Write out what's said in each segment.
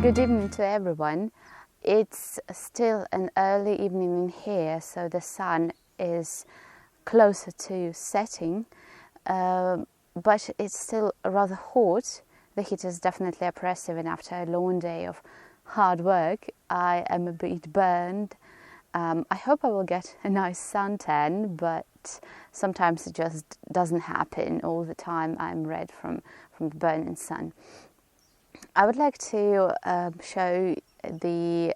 Good evening to everyone. It's still an early evening in here, so the sun is closer to setting, but it's still rather hot. The heat is definitely oppressive, and after a long day of hard work, I am a bit burned. I hope I will get a nice suntan, but sometimes it just doesn't happen all the time. I'm red from the burning sun. I would like to show the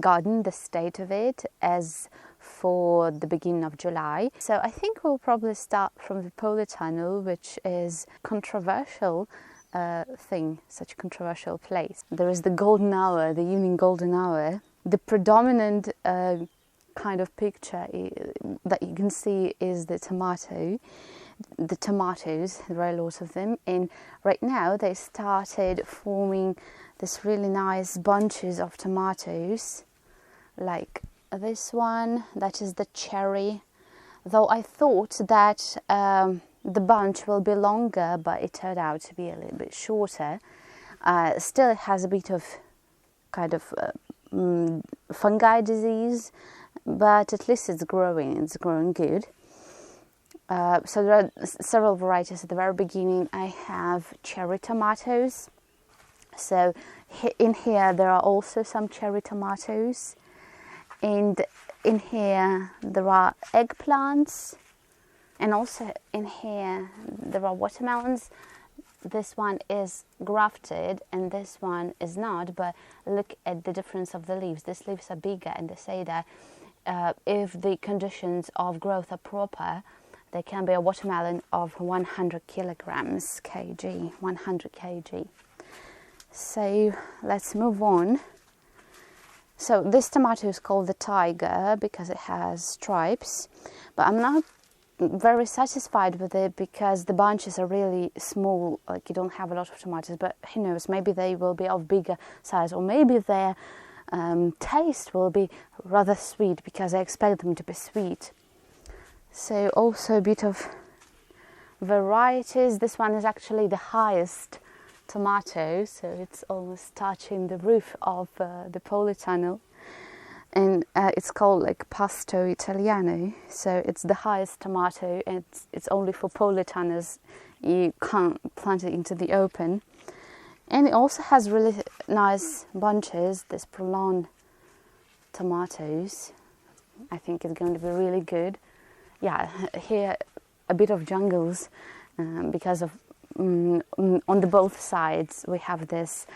garden, the state of it, as for the beginning of July. So I think we'll probably start from the polytunnel, which is controversial thing, such a controversial place. There is the golden hour, the evening golden hour. The predominant kind of picture that you can see is the tomatoes, there are lots of them, and right now they started forming this really nice bunches of tomatoes, like this one, that is the cherry, though I thought that the bunch will be longer, but it turned out to be a little bit shorter. Still it has a bit of kind of fungi disease, but at least it's growing good. So there are several varieties. At the very beginning I have cherry tomatoes. So in here there are also some cherry tomatoes, and in here there are eggplants, and also in here there are watermelons. This one is grafted and this one is not, but look at the difference of the leaves. These leaves are bigger, and they say that if the conditions of growth are proper, there can be a watermelon of 100 kilograms, 100 kg. So let's move on. So this tomato is called the tiger because it has stripes, but I'm not very satisfied with it because the bunches are really small, like you don't have a lot of tomatoes, but who knows, maybe they will be of bigger size, or maybe their taste will be rather sweet because I expect them to be sweet. So also a bit of varieties. This one is actually the highest tomato, so it's almost touching the roof of the polytunnel, and it's called like Pasto Italiano. So it's the highest tomato, and it's only for polytunnels. You can't plant it into the open. And it also has really nice bunches, this prolonged tomatoes. I think it's going to be really good. Yeah, here a bit of jungles because of on the both sides we have this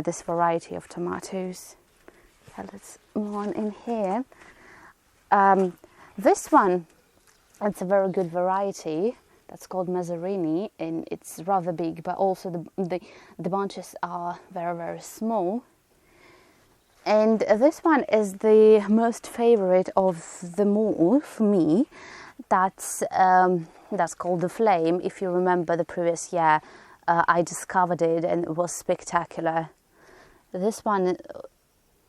this variety of tomatoes. Yeah, let's move on in here. This one, it's a very good variety. That's called Mazzarini, and it's rather big, but also the bunches are very, very small. And this one is the most favorite of them all for me. That's called the Flame. If you remember the previous year, I discovered it and it was spectacular. This one,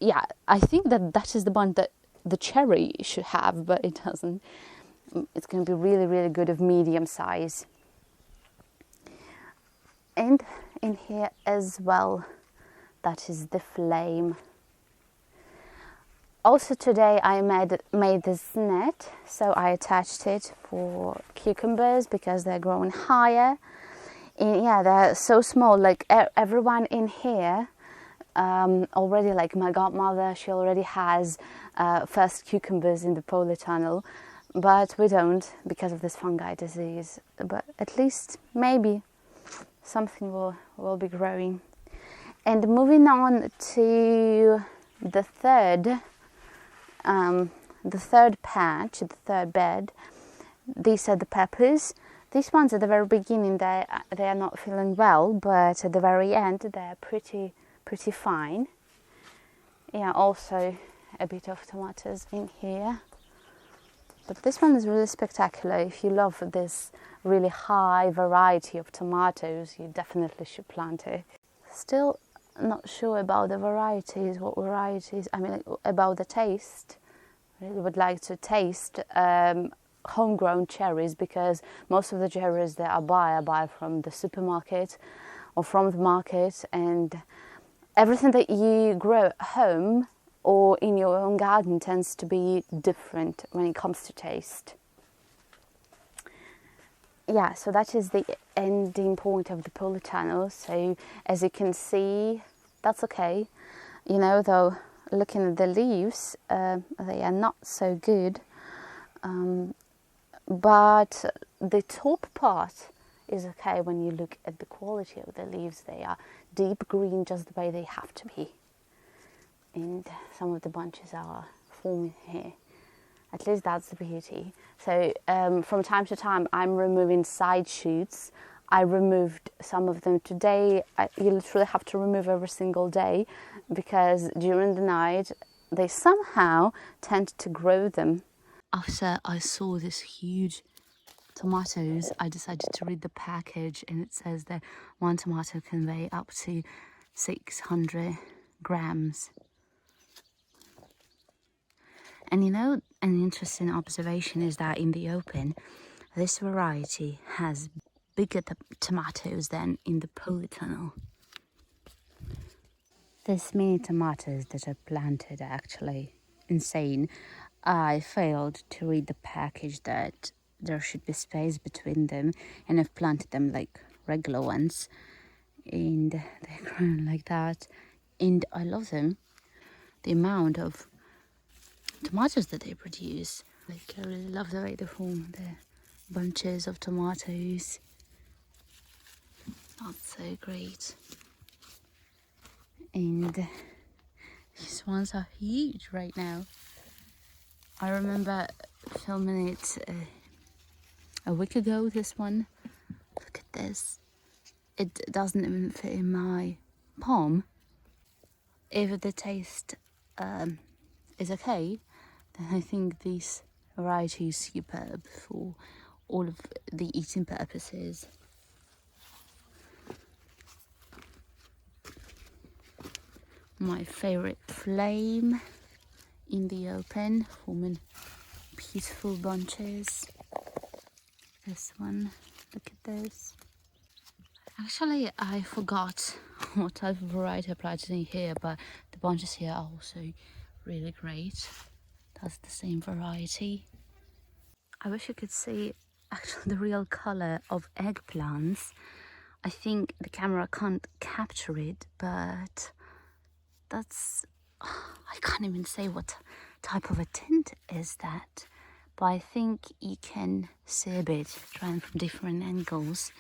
yeah, I think that is the one that the cherry should have, but it doesn't. It's going to be really, really good of medium size. And in here as well, that is the Flame. Also today I made this net, so I attached it for cucumbers because they're growing higher. And yeah, they're so small, like everyone in here already, like my godmother, she already has first cucumbers in the polytunnel, but we don't because of this fungi disease. But at least maybe something will be growing. And moving on to the third patch, the third bed, these are the peppers. These ones at the very beginning, they are not feeling well, but at the very end they're pretty fine. Yeah, also a bit of tomatoes in here. But this one is really spectacular. If you love this really high variety of tomatoes, you definitely should plant it. Still not sure about the varieties, what varieties, I mean about the taste. I really would like to taste homegrown cherries, because most of the cherries that I buy from the supermarket or from the market, and everything that you grow at home or in your own garden tends to be different when it comes to taste. Yeah, so that is the ending point of the polytunnel. So as you can see, that's okay. You know, though, looking at the leaves, they are not so good. But the top part is okay when you look at the quality of the leaves. They are deep green, just the way they have to be. And some of the bunches are forming here. At least that's the beauty. So from time to time, I'm removing side shoots. I removed some of them today. You literally have to remove every single day because during the night, they somehow tend to grow them. After I saw this huge tomatoes, I decided to read the package, and it says that one tomato can weigh up to 600 grams. And you know, an interesting observation is that in the open, this variety has bigger tomatoes than in the polytunnel. These mini tomatoes that are planted are actually insane. I failed to read the package that there should be space between them, and I've planted them like regular ones, and they're grown like that, and I love them. The amount of tomatoes that they produce, like, I really love the way they form the bunches of tomatoes. That's so great. And these ones are huge right now. I remember filming it a week ago, this one. Look at this. It doesn't even fit in my palm. If the taste is okay, then I think this variety is superb for all of the eating purposes. My favorite flame in the open, forming beautiful bunches. This one, look at this. Actually, I forgot what type of variety I planted in here, but the bunches here are also really great. That's the same variety. I wish you could see actually the real color of eggplants. I think the camera can't capture it, but that's, I can't even say what type of a tint is that, but I think you can see a bit, trying from different angles.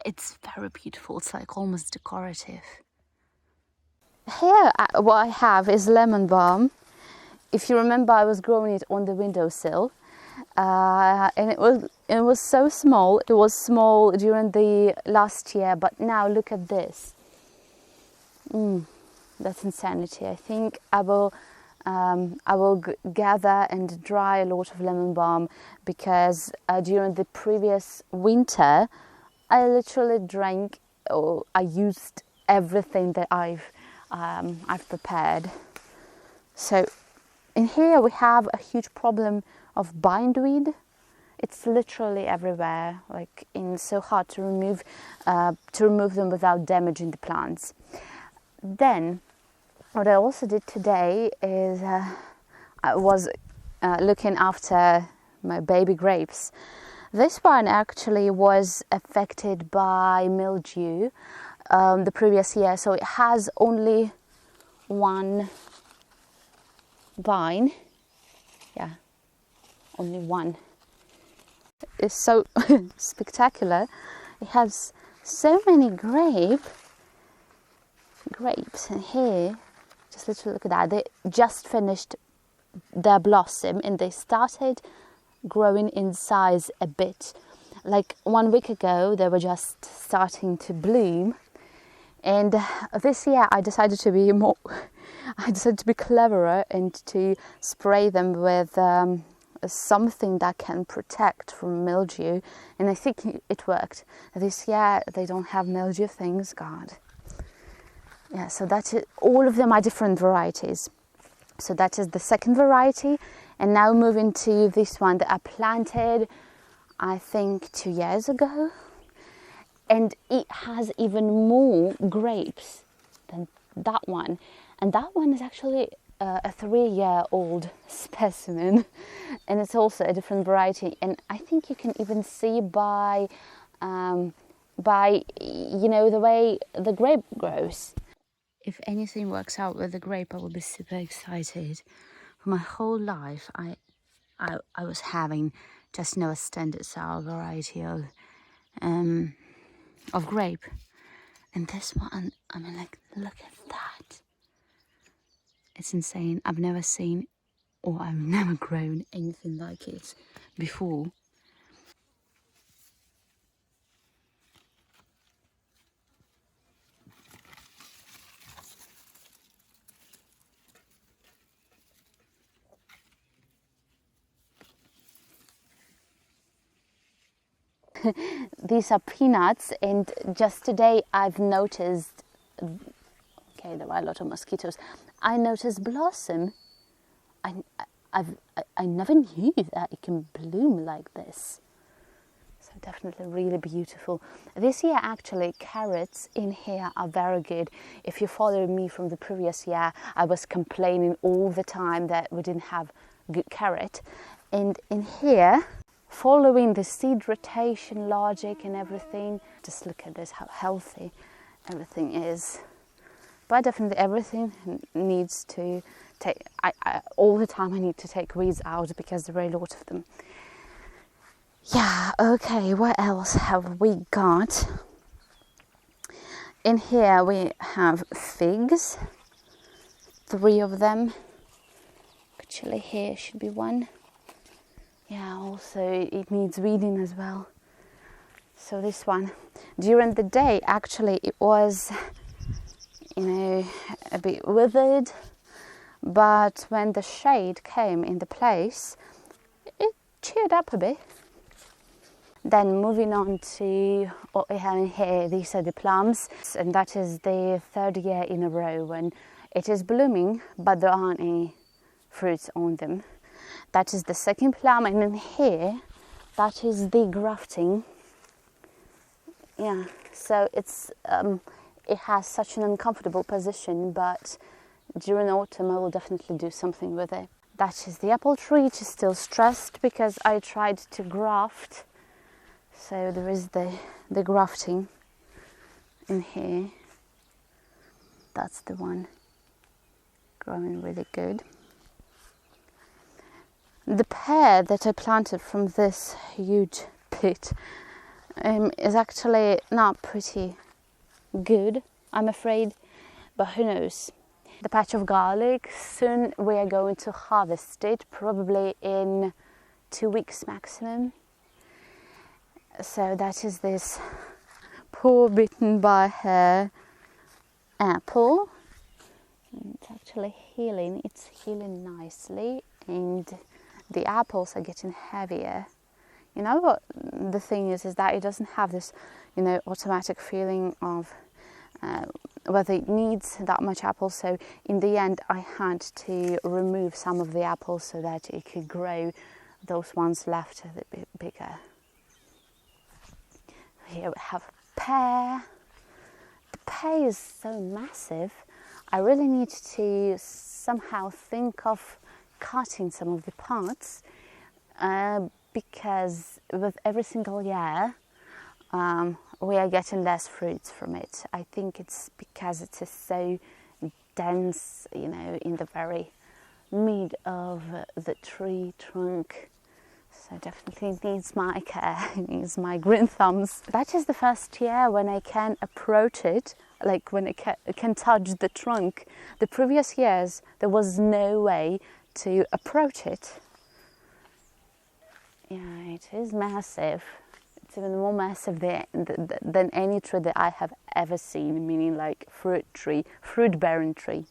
It's very beautiful. It's like almost decorative. Here, what I have is lemon balm. If you remember, I was growing it on the windowsill, and it was so small. It was small during the last year, but now look at this. That's insanity. I think I will gather and dry a lot of lemon balm because during the previous winter, I literally drank, or I used everything that I've prepared. So in here we have a huge problem of bindweed. It's literally everywhere, like, it's so hard to remove them without damaging the plants. Then what I also did today is I was looking after my baby grapes. This one actually was affected by mildew the previous year, so it has only one vine. Yeah, only one. It's so spectacular. It has so many grapes, and here, just literally look at that. They just finished their blossom and they started growing in size a bit. Like 1 week ago, they were just starting to bloom. And this year I decided to be cleverer and to spray them with something that can protect from mildew. And I think it worked. This year they don't have mildew things, God. Yeah, so that is, all of them are different varieties. So that is the second variety. And now moving to this one that I planted, I think 2 years ago. and it has even more grapes than that one. And that one is actually a 3-year-old specimen, and it's also a different variety. And I think you can even see by the way the grape grows. If anything works out with the grape, I will be super excited. For my whole life, I was having just a standard sour variety of grape, and this one, I mean, like, look at that. It's insane. I've never seen, or I've never grown anything like it before. These are peanuts, and just today I've noticed, okay, there are a lot of mosquitoes. I noticed blossom. I never knew that it can bloom like this. So definitely really beautiful. This year actually carrots in here are very good. If you follow me from the previous year, I was complaining all the time that we didn't have good carrot. And in here, following the seed rotation logic and everything, just look at this, how healthy everything is. But definitely everything needs to take, all the time I need to take weeds out because there are a lot of them. Yeah, okay, what else have we got? In here we have figs, 3 of them. Actually here should be 1. Yeah, also it needs weeding as well. So this one, during the day actually it was, a bit withered, but when the shade came in the place, it cheered up a bit. Then moving on to what we have in here, these are the plums, and that is the 3rd year in a row when it is blooming, but there aren't any fruits on them. That is the 2nd plum, and in here, that is the grafting. Yeah, so it's it has such an uncomfortable position, but during autumn I will definitely do something with it. That is the apple tree, which is still stressed because I tried to graft. So there is the grafting in here. That's the one growing really good. The pear that I planted from this huge pit is actually not pretty good, I'm afraid, but who knows. The patch of garlic, soon we are going to harvest it, probably in 2 weeks maximum. So that is this poor bitten by hair apple. It's actually healing. It's healing nicely, and the apples are getting heavier. You know what the thing is that it doesn't have this, automatic feeling of whether it needs that much apple. So in the end, I had to remove some of the apples so that it could grow those ones left a little bit bigger. Here we have pear. The pear is so massive. I really need to somehow think of cutting some of the parts because with every single year we are getting less fruits from it. I think it's because it is so dense, in the very mid of the tree trunk. So definitely needs my care, it needs my green thumbs. That is the first year when I can approach it, like when I can touch the trunk. The previous years, there was no way to approach it. Yeah, it is massive. It's even more massive than any tree that I have ever seen, meaning like fruit-bearing tree.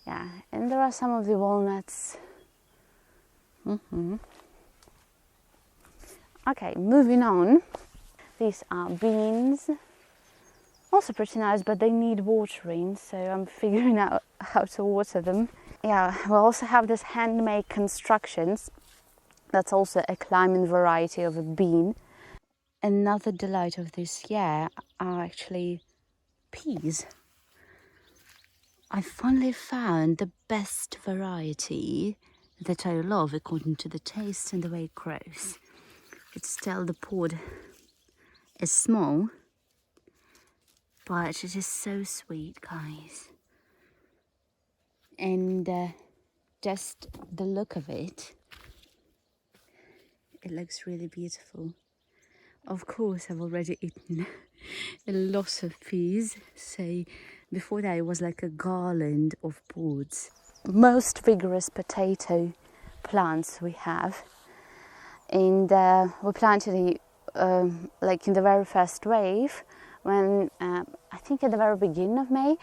Yeah, and there are some of the walnuts. Okay, moving on. These are beans. Also pretty nice, but they need watering, so I'm figuring out how to water them. Yeah, we also have this handmade constructions. That's also a climbing variety of a bean. another delight of this year are actually peas. I finally found the best variety that I love according to the taste and the way it grows. It's still, the pod is small, but it is so sweet, guys. And just the look of it, it looks really beautiful. Of course, I've already eaten a lot of peas, so before that it was like a garland of pods. Most vigorous potato plants we have, and we planted it like in the very first wave, when I think at the very beginning of May,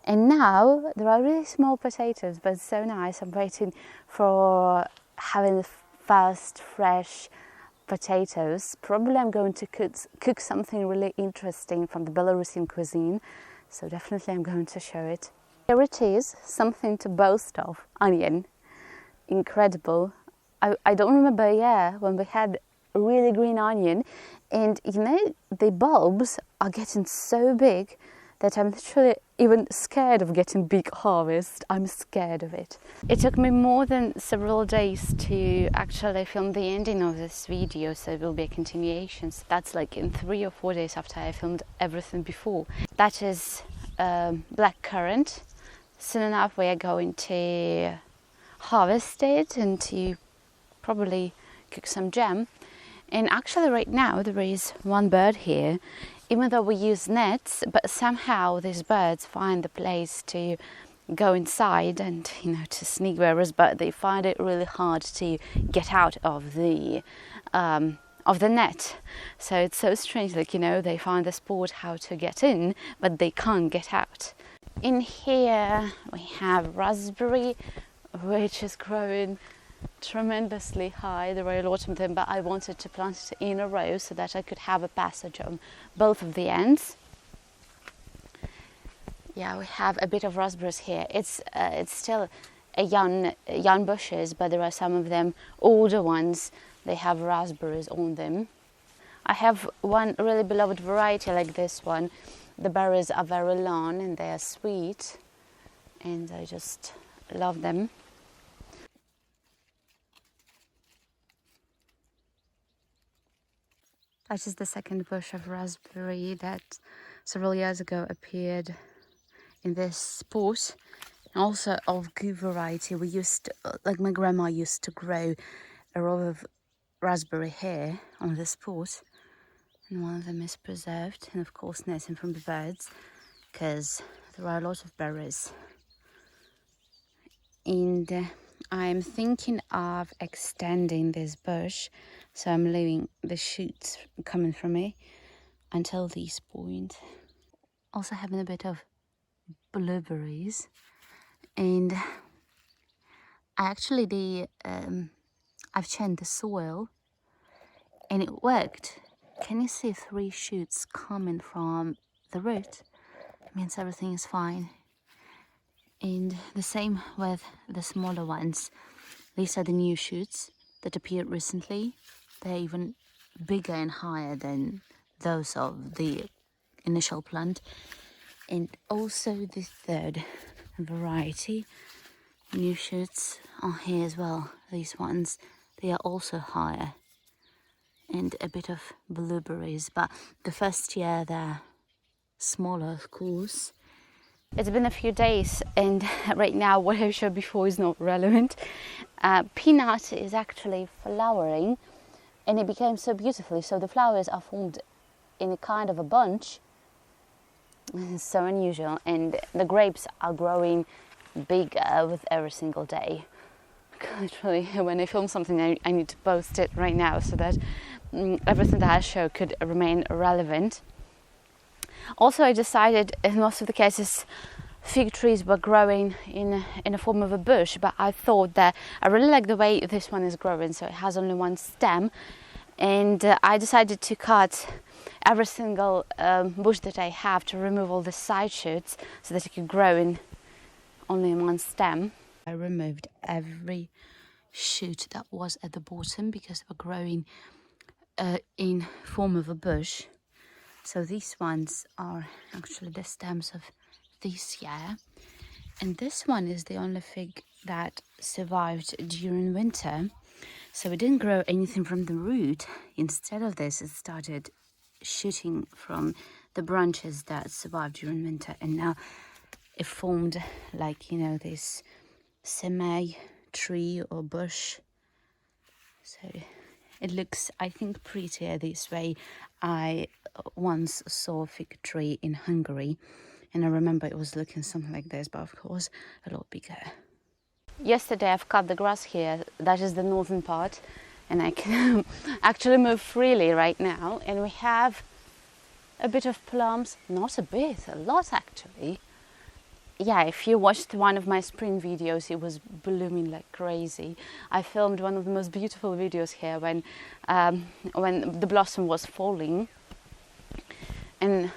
and now there are really small potatoes, but it's so nice. I'm waiting for having the first fresh potatoes. Probably I'm going to cook something really interesting from the Belarusian cuisine, so definitely I'm going to show it. Here it is, something to boast of. Onion, incredible. I don't remember, when we had a really green onion, and you know, the bulbs are getting so big that I'm literally even scared of getting big harvest. I'm scared of it. It took me more than several days to actually film the ending of this video, so it will be a continuation. So that's like in 3 or 4 days after I filmed everything before. That is black currant. Soon enough we are going to harvest it and to probably cook some jam. And actually right now there is one bird here. Even though we use nets, but somehow these birds find the place to go inside and, you know, to sneak berries, but they find it really hard to get out of the net. So it's so strange, like, you know, they find the sport how to get in, but they can't get out. In here we have raspberry, which is growing tremendously high. There are a lot of them, but I wanted to plant it in a row so that I could have a passage on both of the ends. Yeah, we have a bit of raspberries here. It's still a young bushes, but there are some of them older ones. They have raspberries on them. I have one really beloved variety like this one. The berries are very long and they are sweet, and I just love them. That is the second bush of raspberry that several years ago appeared in this pot. And also of good variety. We used to, like my grandma used to grow a row of raspberry here on this pot. And one of them is preserved, and of course nesting from the birds, because there are a lot of berries. And I'm thinking of extending this bush, so I'm leaving the shoots coming from it until this point. Also having a bit of blueberries, and actually I've changed the soil and it worked. Can you see 3 shoots coming from the root? It means everything is fine. And the same with the smaller ones. These are the new shoots that appeared recently. They're even bigger and higher than those of the initial plant. And also the third variety, new shoots are here as well. These ones, they are also higher. And a bit of blueberries, but the first year they're smaller, of course. It's been a few days, and right now what I showed before is not relevant. Peanut is actually flowering, and it became so beautifully. So the flowers are formed in a kind of a bunch. It's so unusual, and the grapes are growing bigger with every single day. Literally, when I film something, I need to post it right now so that everything that I show could remain relevant. Also, I decided in most of the cases fig trees were growing in a form of a bush, but I thought that I really like the way this one is growing, so it has only one stem, and I decided to cut every single bush that I have to remove all the side shoots so that it could grow in only one stem. I removed every shoot that was at the bottom because they were growing in form of a bush. So these ones are actually the stems of this year. And this one is the only fig that survived during winter. So it didn't grow anything from the root. Instead of this, it started shooting from the branches that survived during winter. And now it formed like, you know, this semi-tree or bush. So it looks, I think, prettier this way. I once saw a fig tree in Hungary, and I remember it was looking something like this, but of course a lot bigger. Yesterday I've cut the grass here. That is the northern part, and I can actually move freely right now. And we have a bit of plums, not a bit, a lot actually. Yeah, if you watched one of my spring videos, it was blooming like crazy. I filmed one of the most beautiful videos here when the blossom was falling. And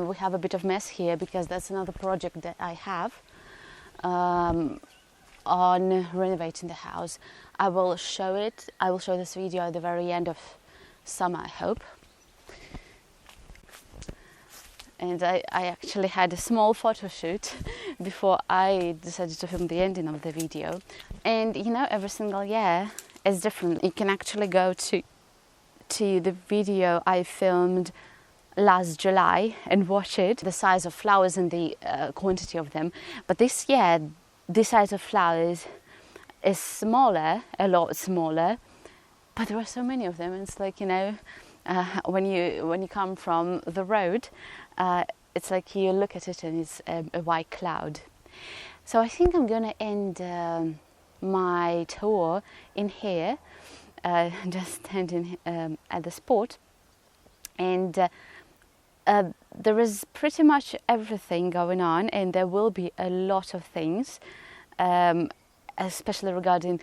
we have a bit of mess here because that's another project that I have on renovating the house. I will show it. I will show this video at the very end of summer, I hope. And I actually had a small photo shoot before I decided to film the ending of the video. And you know, every single year is different. You can actually go to the video I filmed last July and watch it. The size of flowers and the quantity of them. But this year, the size of flowers is smaller, a lot smaller. But there are so many of them. And it's like, you know, when you come from the road, it's like you look at it and it's a white cloud. So I think I'm going to end my tour in here, just standing at the spot. And there is pretty much everything going on, and there will be a lot of things, especially regarding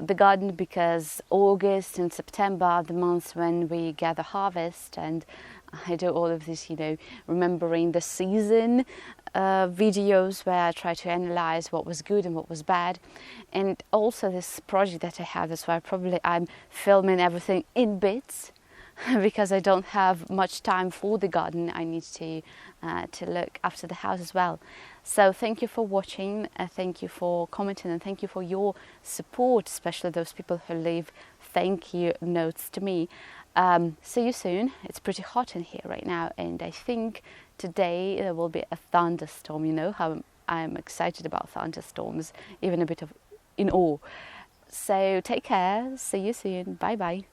the garden, because August and September are the months when we gather harvest, and I do all of this, you know, remembering the season videos where I try to analyze what was good and what was bad. And also this project that I have, that's why I'm filming everything in bits because I don't have much time for the garden. I need to look after the house as well. So thank you for watching, thank you for commenting, and thank you for your support, especially those people who leave thank you notes to me. See you soon. It's pretty hot in here right now, and I think today there will be a thunderstorm. You know how I'm excited about thunderstorms, even a bit of in awe. So take care, see you soon, bye bye.